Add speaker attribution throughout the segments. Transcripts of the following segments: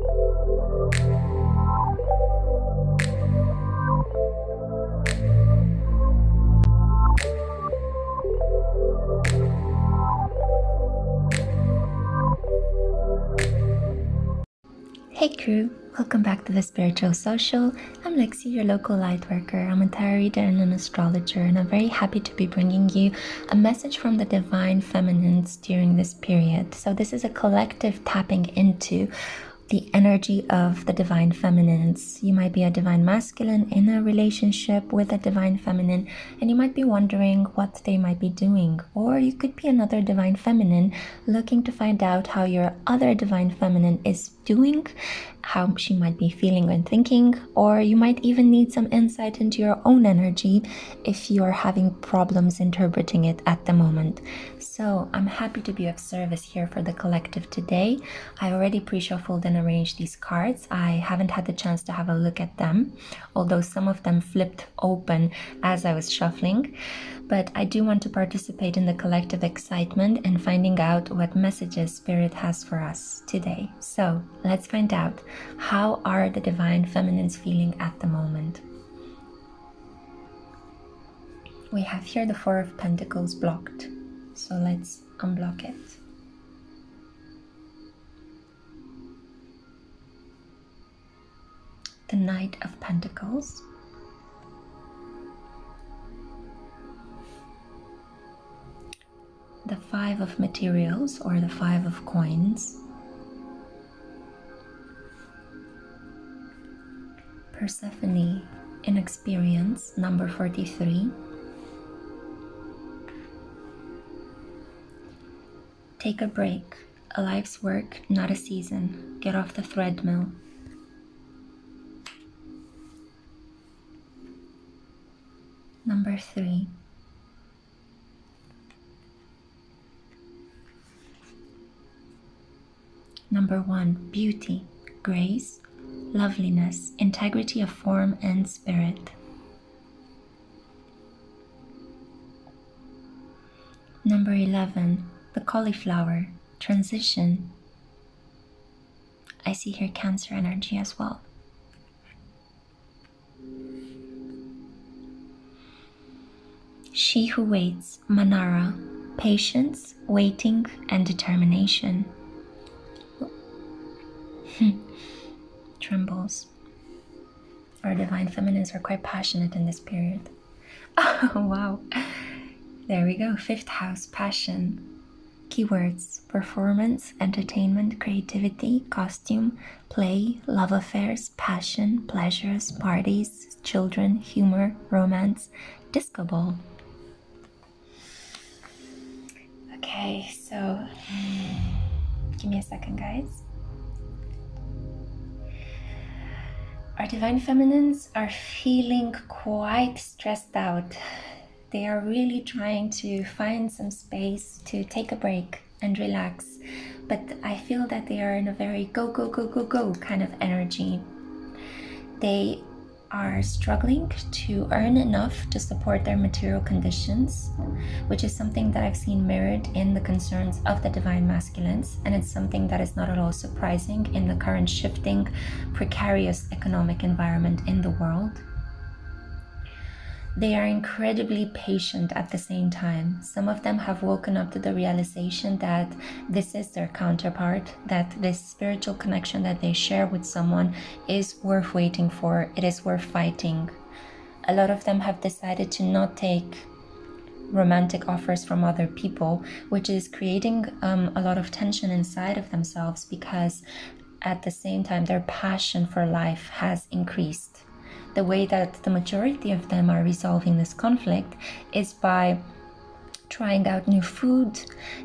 Speaker 1: Hey crew, welcome back to the Spiritual Social. I'm Lexi, your local light worker. I'm a tarot reader and an astrologer, and I'm very happy to be bringing you a message from the Divine Feminines during this period. So this is a collective tapping into the energy of the Divine Feminines. You might be a Divine Masculine in a relationship with a Divine Feminine, and you might be wondering what they might be doing. Or you could be another Divine Feminine looking to find out how your other Divine Feminine is doing, how she might be feeling and thinking, or you might even need some insight into your own energy if you are having problems interpreting it at the moment. So I'm happy to be of service here for the collective today. I already pre-shuffled and arranged these cards. I haven't had the chance to have a look at them, although some of them flipped open as I was shuffling. But I do want to participate in the collective excitement and finding out what messages Spirit has for us today. So let's find out, how are the Divine Feminines feeling at the moment? We have here the Four of Pentacles blocked. So let's unblock it. The Knight of Pentacles. The Five of Materials, or the Five of Coins. Persephone, Inexperience, number 43. Take a break. A life's work, not a season. Get off the treadmill. Number 3. Number 1. Beauty, grace, loveliness, integrity of form and spirit. Number 11. The Cauliflower, transition. I see here Cancer energy as well. She who waits, Manara, patience, waiting, and determination. Trembles. Our Divine Feminines are quite passionate in this period. Oh, wow. There we go. 5th house, passion. Keywords: performance, entertainment, creativity, costume, play, love affairs, passion, pleasures, parties, children, humor, romance, disco ball. Okay, so give me a second, guys. Our Divine Feminines are feeling quite stressed out. They are really trying to find some space to take a break and relax. But I feel that they are in a very go, go, go, go, go kind of energy. They are struggling to earn enough to support their material conditions, which is something that I've seen mirrored in the concerns of the Divine Masculines, and it's something that is not at all surprising in the current shifting, precarious economic environment in the world. They are incredibly patient at the same time. Some of them have woken up to the realization that this is their counterpart, that this spiritual connection that they share with someone is worth waiting for, it is worth fighting. A lot of them have decided to not take romantic offers from other people, which is creating a lot of tension inside of themselves, because at the same time their passion for life has increased. The way that the majority of them are resolving this conflict is by trying out new food,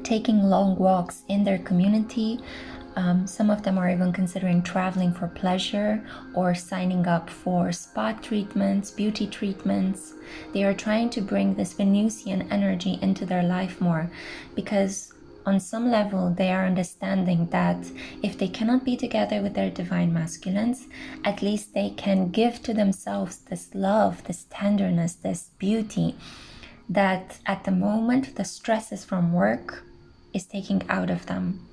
Speaker 1: taking long walks in their community. Some of them are even considering traveling for pleasure or signing up for spa treatments, beauty treatments. They are trying to bring this Venusian energy into their life more, because on some level, they are understanding that if they cannot be together with their Divine Masculines, at least they can give to themselves this love, this tenderness, this beauty that at the moment the stresses from work is taking out of them.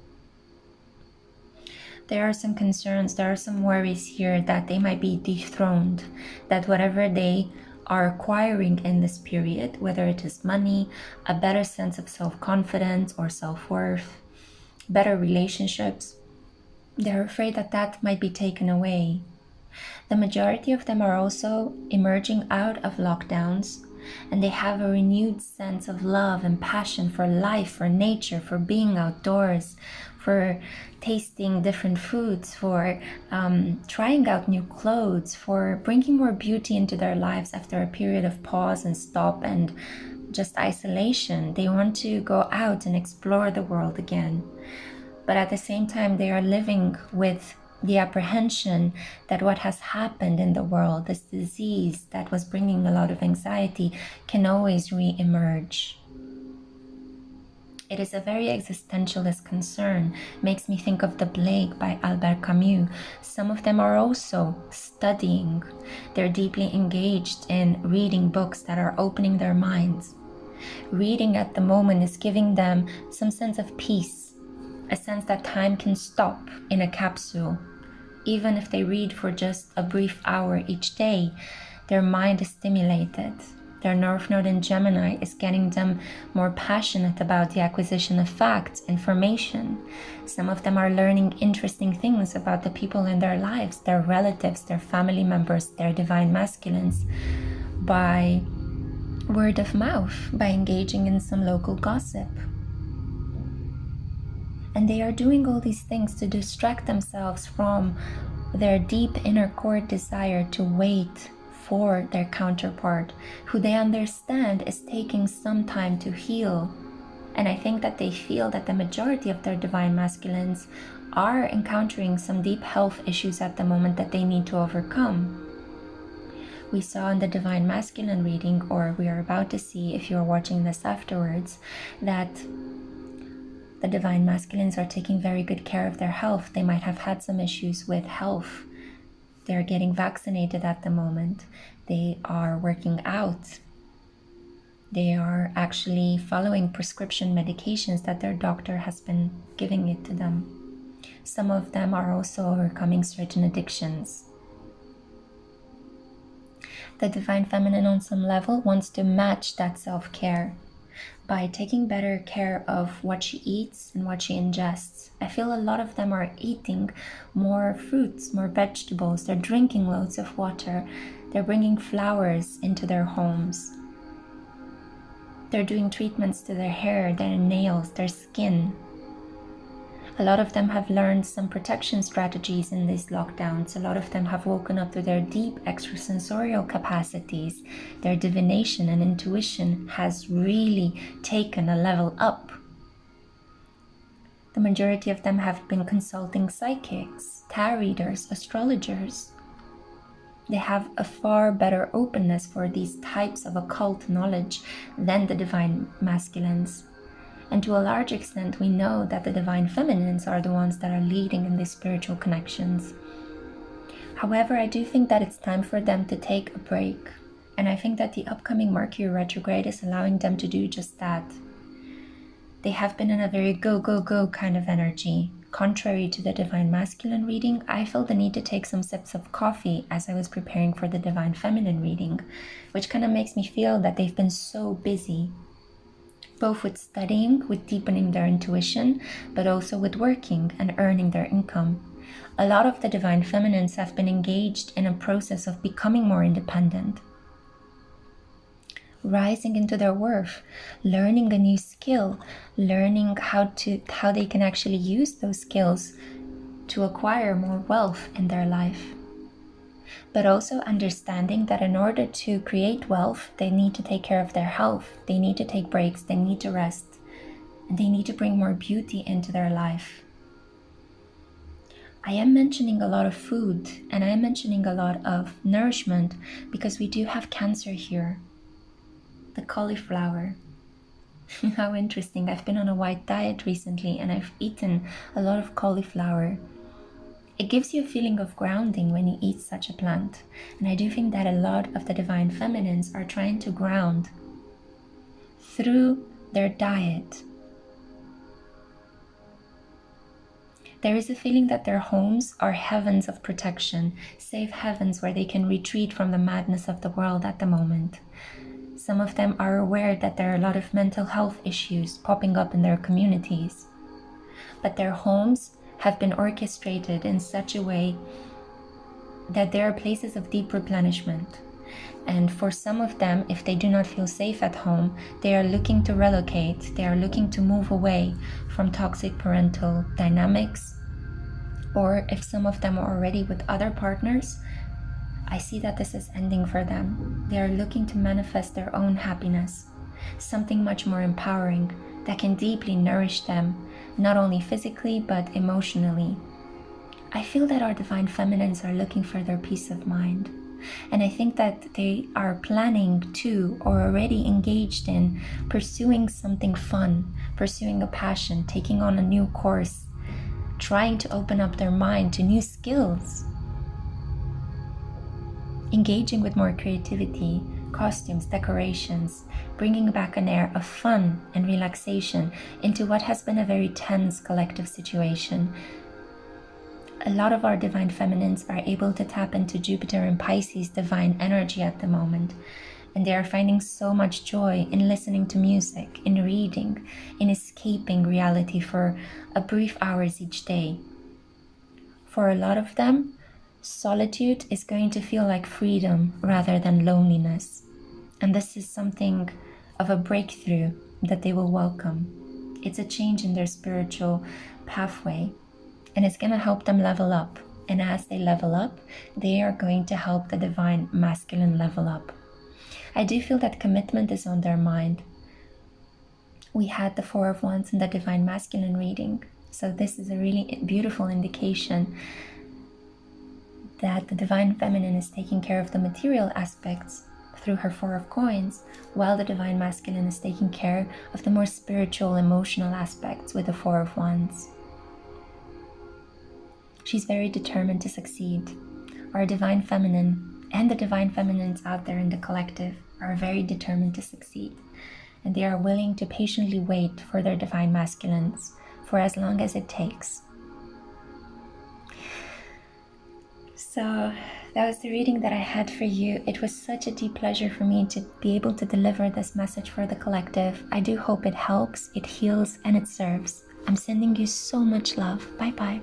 Speaker 1: There are some concerns, there are some worries here that they might be dethroned, that whatever they are acquiring in this period, whether it is money, a better sense of self-confidence or self-worth, better relationships, they're afraid that that might be taken away. The majority of them are also emerging out of lockdowns, and they have a renewed sense of love and passion for life, for nature, for being outdoors, for tasting different foods, for trying out new clothes, for bringing more beauty into their lives after a period of pause and stop and just isolation. They want to go out and explore the world again. But at the same time, they are living with the apprehension that what has happened in the world, this disease that was bringing a lot of anxiety, can always re-emerge. It is a very existentialist concern. Makes me think of The Plague by Albert Camus. Some of them are also studying. They're deeply engaged in reading books that are opening their minds. Reading at the moment is giving them some sense of peace, a sense that time can stop in a capsule. Even if they read for just a brief hour each day, their mind is stimulated. Their North Node in Gemini is getting them more passionate about the acquisition of facts, information. Some of them are learning interesting things about the people in their lives, their relatives, their family members, their divine masculines, by word of mouth, by engaging in some local gossip. And they are doing all these things to distract themselves from their deep inner core desire to wait for their counterpart, who they understand is taking some time to heal. And I think that they feel that the majority of their divine masculines are encountering some deep health issues at the moment that they need to overcome. We saw in the divine masculine reading, or we are about to see if you're watching this afterwards, that the divine masculines are taking very good care of their health. They might have had some issues with health. They're getting vaccinated at the moment. They are working out. They are actually following prescription medications that their doctor has been giving it to them. Some of them are also overcoming certain addictions. The divine feminine on some level wants to match that self-care by taking better care of what she eats and what she ingests. I feel a lot of them are eating more fruits, more vegetables. They're drinking loads of water. They're bringing flowers into their homes. They're doing treatments to their hair, their nails, their skin. A lot of them have learned some protection strategies in these lockdowns. A lot of them have woken up to their deep extrasensorial capacities. Their divination and intuition has really taken a level up. The majority of them have been consulting psychics, tarot readers, astrologers. They have a far better openness for these types of occult knowledge than the divine masculines. And to a large extent, we know that the divine feminines are the ones that are leading in these spiritual connections. However, I do think that it's time for them to take a break. And I think that the upcoming Mercury retrograde is allowing them to do just that. They have been in a very go, go, go kind of energy. Contrary to the divine masculine reading, I felt the need to take some sips of coffee as I was preparing for the divine feminine reading, which kind of makes me feel that they've been so busy, both with studying, with deepening their intuition, but also with working and earning their income. A lot of the divine feminines have been engaged in a process of becoming more independent, rising into their worth, learning a new skill, learning how they can actually use those skills to acquire more wealth in their life. But also understanding that in order to create wealth, they need to take care of their health. They need to take breaks, they need to rest, and they need to bring more beauty into their life. I am mentioning a lot of food, and I am mentioning a lot of nourishment because we do have Cancer here. The cauliflower. How interesting. I've been on a white diet recently and I've eaten a lot of cauliflower. It gives you a feeling of grounding when you eat such a plant. And I do think that a lot of the divine feminines are trying to ground through their diet. There is a feeling that their homes are heavens of protection, safe heavens where they can retreat from the madness of the world at the moment. Some of them are aware that there are a lot of mental health issues popping up in their communities. But their homes have been orchestrated in such a way that they are places of deep replenishment. And for some of them, if they do not feel safe at home, they are looking to relocate, they are looking to move away from toxic parental dynamics. Or if some of them are already with other partners, I see that this is ending for them. They are looking to manifest their own happiness, something much more empowering that can deeply nourish them, not only physically but emotionally. I feel that our divine feminines are looking for their peace of mind. And I think that they are planning to, or already engaged in, pursuing something fun, pursuing a passion, taking on a new course, trying to open up their mind to new skills, engaging with more creativity, costumes, decorations, bringing back an air of fun and relaxation into what has been a very tense collective situation. A lot of our divine feminines are able to tap into Jupiter and Pisces divine energy at the moment, and they are finding so much joy in listening to music, in reading, in escaping reality for a brief hours each day. For a lot of them, solitude is going to feel like freedom rather than loneliness, and this is something of a breakthrough that they will welcome. It's a change in their spiritual pathway. And it's going to help them level up. And as they level up, they are going to help the divine masculine level up. I do feel that commitment is on their mind. We had the Four of Wands in the divine masculine reading. So this is a really beautiful indication that the divine feminine is taking care of the material aspects through her Four of Coins, while the divine masculine is taking care of the more spiritual, emotional aspects with the Four of Wands. She's very determined to succeed. Our divine feminine and the divine feminines out there in the collective are very determined to succeed. And they are willing to patiently wait for their divine masculines for as long as it takes. So that was the reading that I had for you. It was such a deep pleasure for me to be able to deliver this message for the collective. I do hope it helps, it heals, and it serves. I'm sending you so much love. Bye bye.